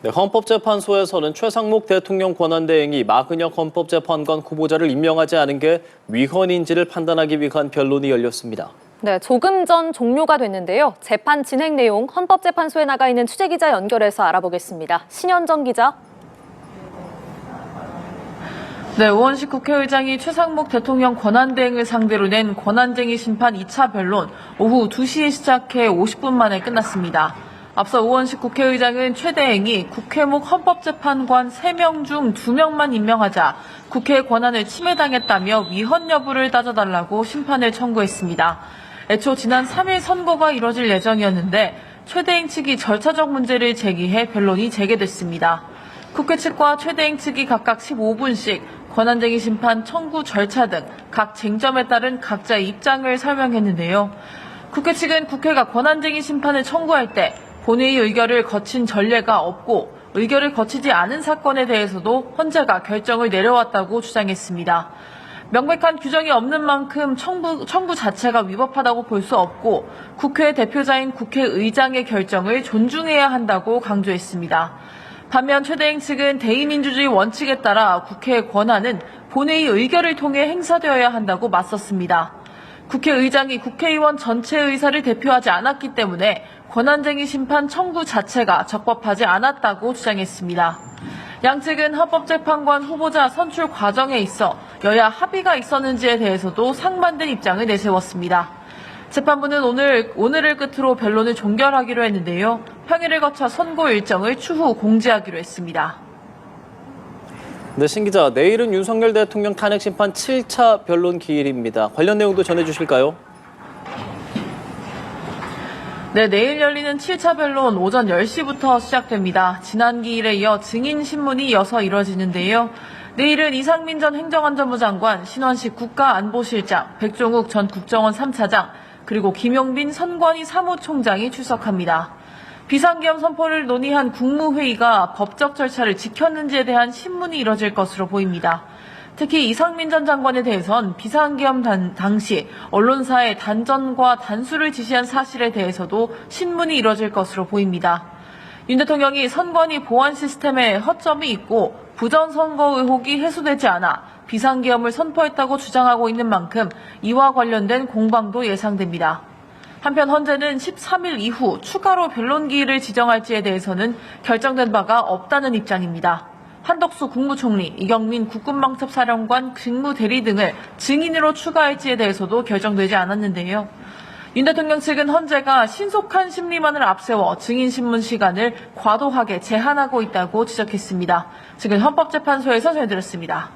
네, 헌법재판소에서는 최상목 대통령 권한대행이 마근혁 헌법재판관 후보자를 임명하지 않은 게 위헌인지를 판단하기 위한 변론이 열렸습니다. 네, 조금 전 종료가 됐는데요. 재판 진행 내용 헌법재판소에 나가 있는 취재기자 연결해서 알아보겠습니다. 신현정 기자. 네, 우원식 국회의장이 최상목 대통령 권한대행을 상대로 낸 권한쟁의 심판 2차 변론 오후 2시에 시작해 50분 만에 끝났습니다. 앞서 우원식 국회의장은 최 대행이 국회목 헌법재판관 3명 중 2명만 임명하자 국회의 권한을 침해당했다며 위헌 여부를 따져달라고 심판을 청구했습니다. 애초 지난 3일 선고가 이뤄질 예정이었는데 최 대행 측이 절차적 문제를 제기해 변론이 재개됐습니다. 국회 측과 최 대행 측이 각각 15분씩 권한쟁의 심판 청구 절차 등 각 쟁점에 따른 각자의 입장을 설명했는데요. 국회 측은 국회가 권한쟁의 심판을 청구할 때 본회의 의결을 거친 전례가 없고 의결을 거치지 않은 사건에 대해서도 헌재가 결정을 내려왔다고 주장했습니다. 명백한 규정이 없는 만큼 청구 자체가 위법하다고 볼 수 없고 국회 대표자인 국회의장의 결정을 존중해야 한다고 강조했습니다. 반면 최 대행 측은 대의민주주의 원칙에 따라 국회의 권한은 본회의 의결을 통해 행사되어야 한다고 맞섰습니다. 국회의장이 국회의원 전체의 의사를 대표하지 않았기 때문에 권한쟁의 심판 청구 자체가 적법하지 않았다고 주장했습니다. 양측은 헌법재판관 후보자 선출 과정에 있어 여야 합의가 있었는지에 대해서도 상반된 입장을 내세웠습니다. 재판부는 오늘을 끝으로 변론을 종결하기로 했는데요. 평일을 거쳐 선고 일정을 추후 공지하기로 했습니다. 네, 신 기자, 내일은 윤석열 대통령 탄핵심판 7차 변론 기일입니다. 관련 내용도 전해주실까요? 네, 내일 열리는 7차 변론 오전 10시부터 시작됩니다. 지난 기일에 이어 증인 신문이 이어서 이뤄지는데요. 내일은 이상민 전 행정안전부 장관, 신원식 국가안보실장, 백종욱 전 국정원 3차장, 그리고 김용빈 선관위 사무총장이 출석합니다. 비상계엄 선포를 논의한 국무회의가 법적 절차를 지켰는지에 대한 신문이 이뤄질 것으로 보입니다. 특히 이상민 전 장관에 대해선 비상계엄 당시 언론사에 단전과 단수를 지시한 사실에 대해서도 신문이 이뤄질 것으로 보입니다. 윤 대통령이 선관위 보안 시스템에 허점이 있고 부정선거 의혹이 해소되지 않아 비상계엄을 선포했다고 주장하고 있는 만큼 이와 관련된 공방도 예상됩니다. 한편 헌재는 13일 이후 추가로 변론 기일을 지정할지에 대해서는 결정된 바가 없다는 입장입니다. 한덕수 국무총리, 이경민 국군방첩사령관 직무대리 등을 증인으로 추가할지에 대해서도 결정되지 않았는데요. 윤 대통령 측은 헌재가 신속한 심리만을 앞세워 증인 신문 시간을 과도하게 제한하고 있다고 지적했습니다. 지금 헌법재판소에서 전해드렸습니다.